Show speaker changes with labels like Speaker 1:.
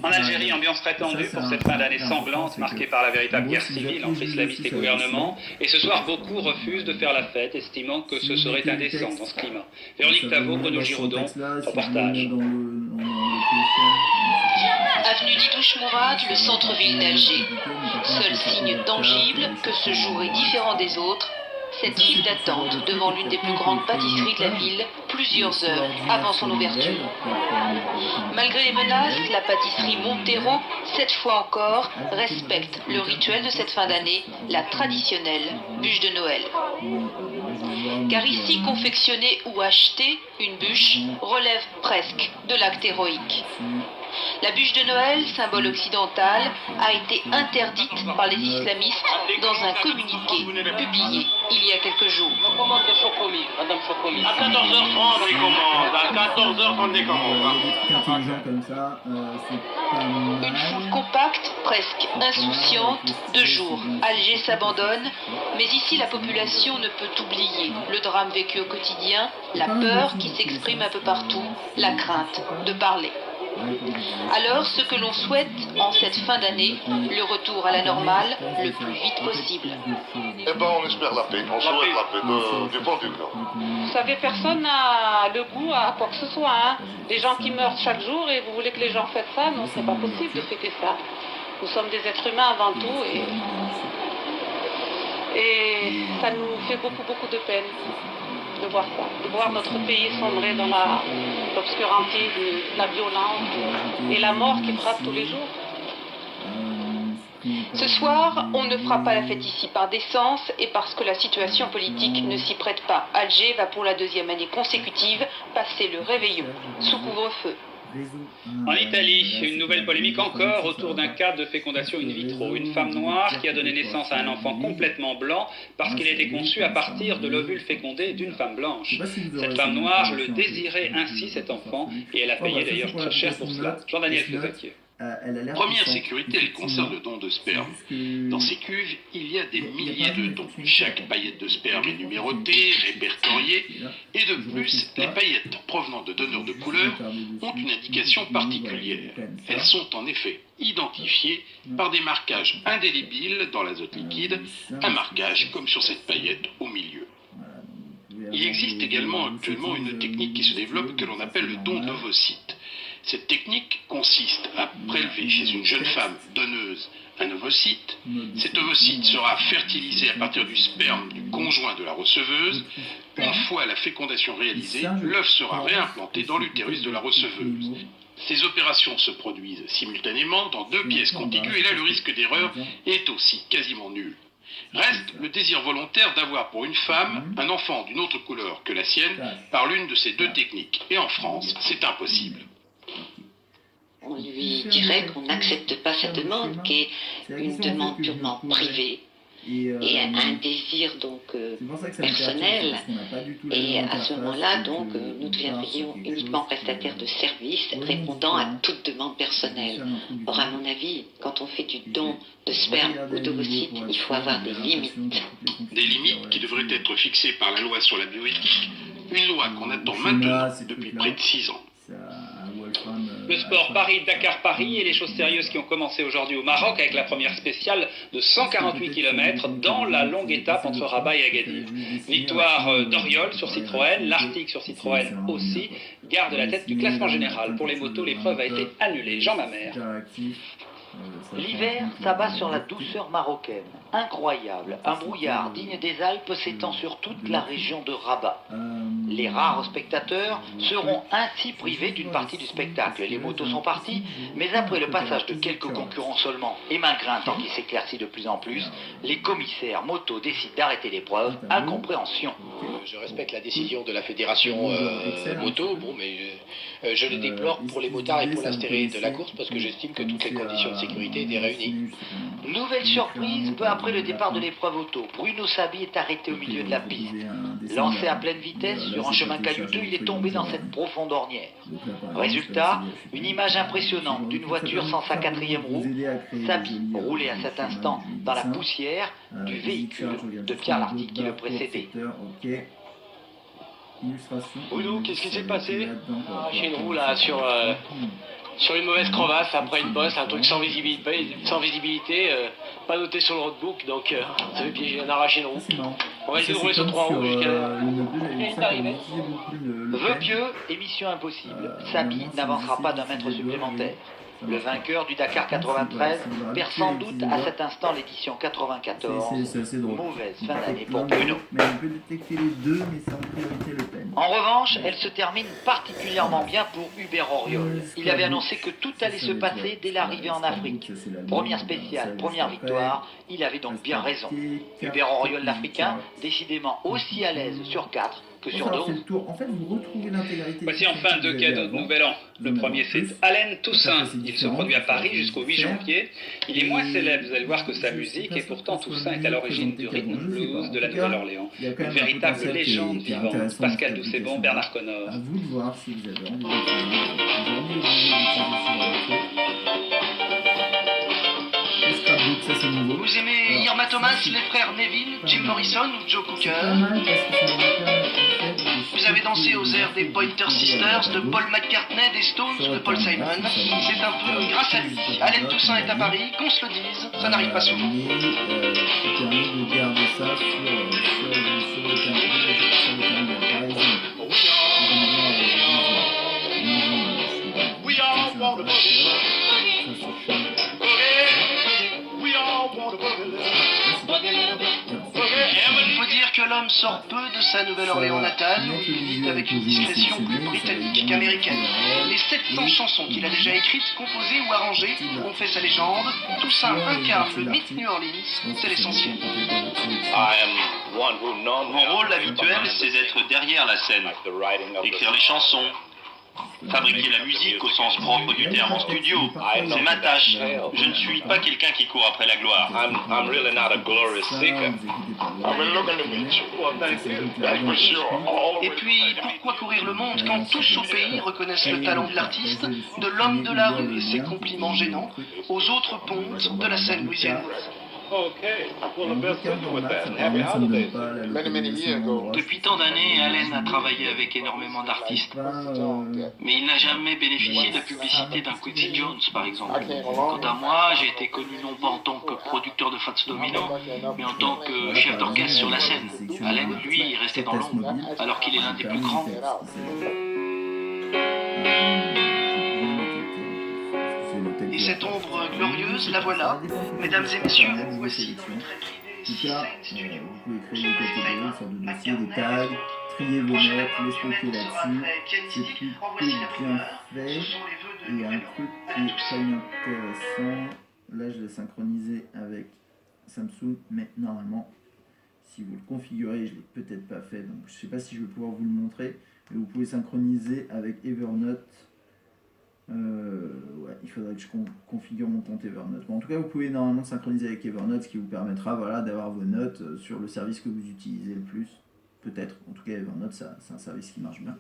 Speaker 1: En Algérie, ambiance très tendue pour cette fin d'année sanglante marquée par la véritable guerre civile entre islamistes et gouvernement. Et ce soir, beaucoup refusent de faire la fête, estimant que ce serait indécent dans ce climat. Véronique Tavo, Bruno Giraudon, reportage.
Speaker 2: Avenue Didouche Mourad, le centre-ville d'Alger. Seul signe tangible que ce jour est différent des autres, cette file d'attente devant l'une des plus grandes pâtisseries de la ville, plusieurs heures avant son ouverture. Malgré les menaces, la pâtisserie Montero, cette fois encore, respecte le rituel de cette fin d'année, la traditionnelle bûche de Noël. Car ici, confectionner ou acheter une bûche relève presque de l'acte héroïque. La bûche de Noël, symbole occidental, a été interdite par les islamistes dans un communiqué publié il y a quelques jours.
Speaker 3: On commande des chocomis, Madame Chocomis. À 14h30, on décommande. À 14h, on décommande.
Speaker 2: Une foule compacte, presque insouciante, de jour. Alger s'abandonne, mais ici la population ne peut oublier le drame vécu au quotidien, la peur qui s'exprime un peu partout, la crainte de parler. Alors, ce que l'on souhaite en cette fin d'année, le retour à la normale le plus vite possible.
Speaker 4: Eh ben, on espère la paix, on souhaite la paix, du fond du cœur.
Speaker 5: Vous savez, personne n'a le goût à quoi que ce soit. Hein. Les gens qui meurent chaque jour et vous voulez que les gens fêtent ça? Non, c'est pas possible de fêter ça. Nous sommes des êtres humains avant tout et ça nous fait beaucoup, beaucoup de peine de voir ça, de voir notre pays sombrer dans l'obscurantisme, la violence et la mort qui frappe tous les jours.
Speaker 2: Ce soir, on ne fera pas la fête ici par décence et parce que la situation politique ne s'y prête pas. Alger va pour la deuxième année consécutive passer le réveillon sous couvre-feu.
Speaker 1: En Italie, une nouvelle polémique encore autour d'un cas de fécondation in vitro. Une femme noire qui a donné naissance à un enfant complètement blanc parce qu'il a été conçu à partir de l'ovule fécondé d'une femme blanche. Cette femme noire le désirait ainsi, cet enfant, et elle a payé d'ailleurs très cher pour cela. Jean-Daniel Flezaquier.
Speaker 6: Première sécurité, elle concerne le don de sperme. Dans ces cuves, il y a des milliers de dons. Chaque paillette de sperme est numérotée, répertoriée, et de plus, les paillettes provenant de donneurs de couleur ont une indication particulière. Elles sont en effet identifiées par des marquages indélébiles dans l'azote liquide, un marquage comme sur cette paillette au milieu. Il existe également actuellement une technique qui se développe que l'on appelle le don d'ovocytes. Cette technique consiste à prélever chez une jeune femme donneuse un ovocyte. Cet ovocyte sera fertilisé à partir du sperme du conjoint de la receveuse. Une fois la fécondation réalisée, l'œuf sera réimplanté dans l'utérus de la receveuse. Ces opérations se produisent simultanément dans deux pièces contiguës et là le risque d'erreur est aussi quasiment nul. Reste le désir volontaire d'avoir pour une femme un enfant d'une autre couleur que la sienne par l'une de ces deux techniques. Et en France, c'est impossible.
Speaker 7: On lui dirait qu'on n'accepte pas sa demande, qui est une demande purement privée et un désir donc personnel. Et à ce moment-là, donc, nous deviendrions uniquement prestataires de services répondant à toute demande personnelle. Or, à mon avis, quand on fait du don de sperme ou d'ovocytes, il faut avoir des limites.
Speaker 6: Des limites qui devraient être fixées par la loi sur la bioéthique, une loi qu'on attend maintenant depuis près de 6 ans.
Speaker 1: Le sport Paris-Dakar-Paris et les choses sérieuses qui ont commencé aujourd'hui au Maroc avec la première spéciale de 148 km dans la longue étape entre Rabat et Agadir. Victoire d'Oriol sur Citroën, l'Arctique sur Citroën aussi, garde la tête du classement général. Pour les motos, l'épreuve a été annulée. Jean Mamère.
Speaker 8: L'hiver s'abat sur la douceur marocaine. Incroyable, un brouillard digne des Alpes s'étend sur toute la région de Rabat. Les rares spectateurs seront ainsi privés d'une partie du spectacle. Les motos sont parties, mais après le passage de quelques concurrents seulement, et malgré un temps qui s'éclaircit de plus en plus, les commissaires motos décident d'arrêter l'épreuve. Incompréhension.
Speaker 9: Je respecte la décision de la fédération moto, mais je le déplore pour les motards et pour l'intérêt de la course parce que j'estime que toutes les conditions de sécurité étaient réunies.
Speaker 8: Nouvelle surprise, peu après le départ de l'épreuve auto. Bruno Sabi est arrêté au milieu de la piste. Lancé à pleine vitesse sur un chemin caillouteux, il est tombé dans cette profonde ornière. Résultat, une image impressionnante d'une voiture sans sa quatrième roue. Sabi roulait à cet instant dans la poussière du véhicule de Pierre Lartigue qui le précédait.
Speaker 9: Bruno, qu'est-ce qui s'est passé?
Speaker 3: Chez nous, là, sur sur une mauvaise crevasse après une bosse, un truc sans visibilité, pas noté sur le roadbook, donc ça fait piéger, on a arraché une roue. On va essayer de rouler sur 3 roues jusqu'à...
Speaker 8: Vœux pieux et mission impossible. Sabi n'avancera pas d'un mètre supplémentaire. Le vainqueur du Dakar 93 perd sans doute à cet instant l'édition 94. Mauvaise fin d'année pour Bruno.
Speaker 10: Mais on peut détecter les deux, mais c'est en priorité Le Pen.
Speaker 8: En revanche, elle se termine particulièrement bien pour Hubert Auriol. Il avait annoncé que tout allait se passer dès l'arrivée en Afrique. Première spéciale, première victoire, il avait donc bien raison. Hubert Auriol l'Africain, décidément aussi à l'aise sur 4 que sur 12.
Speaker 10: En fait, vous retrouvez l'intégralité.
Speaker 1: Voici enfin deux cadeaux de Nouvel An. Le premier, c'est Allen Toussaint. Il se produit à Paris jusqu'au 8 janvier. Il est moins célèbre, vous allez voir, que sa musique, et pourtant Toussaint est à l'origine du rhythm blues de la Nouvelle-Orléans. Une véritable légende vivante. Pascal Doucet-Bon, Bernard Connor.
Speaker 10: À vous de voir si vous avez envie de
Speaker 11: Vous aimez Irma Thomas, les frères Neville, Jim Morrison ou Joe Cooker? Vous avez dansé aux airs des Pointer Sisters, de Paul McCartney, des Stones, de Paul Simon. C'est un peu grâce à lui. Allen Toussaint est à Paris, qu'on se le dise, ça n'arrive pas souvent. Il faut dire que l'homme sort peu de sa Nouvelle-Orléans natale, où il vit avec une discrétion plus britannique qu'américaine. Les 700 chansons qu'il a déjà écrites, composées ou arrangées ont fait sa légende. Toussaint incarne le mythe New Orleans, c'est l'essentiel.
Speaker 12: Mon rôle habituel, c'est d'être derrière la scène, écrire les chansons, fabriquer la musique au sens propre du terme en studio, c'est ma tâche. Je ne suis pas quelqu'un qui court après la gloire. I'm really not a glorious seeker.
Speaker 11: Et puis, pourquoi courir le monde quand tous au pays reconnaissent le talent de l'artiste, de l'homme de la rue et ses compliments gênants, aux autres pontes de la scène louisianaise?
Speaker 12: Depuis tant d'années, Allen a travaillé avec énormément d'artistes. Mais il n'a jamais bénéficié de la publicité d'un Quincy Jones, par exemple. Quant à moi, j'ai été connu non pas en tant que producteur de Fats Domino, mais en tant que chef d'orchestre sur la scène. Allen, lui, est resté dans l'ombre, alors qu'il est l'un des plus grands.
Speaker 11: Et cette ombre glorieuse, la voilà. Mesdames et messieurs, voici dans le très privé.
Speaker 10: En tout cas, vous pouvez créer des catégories, une sorte de dossier, des tags, trier vos notes, les stocker là-dessus. C'est plutôt bien fait. Et un truc qui est très intéressant, là je l'ai synchronisé avec Samsung, mais normalement, si vous le configurez, je ne l'ai peut-être pas fait, donc je ne sais pas si je vais pouvoir vous le montrer, mais vous pouvez synchroniser avec Evernote. Ouais, il faudrait que je configure mon compte Evernote. Bon, en tout cas, vous pouvez normalement synchroniser avec Evernote, ce qui vous permettra d'avoir vos notes sur le service que vous utilisez le plus. Peut-être. En tout cas, Evernote, c'est un service qui marche bien.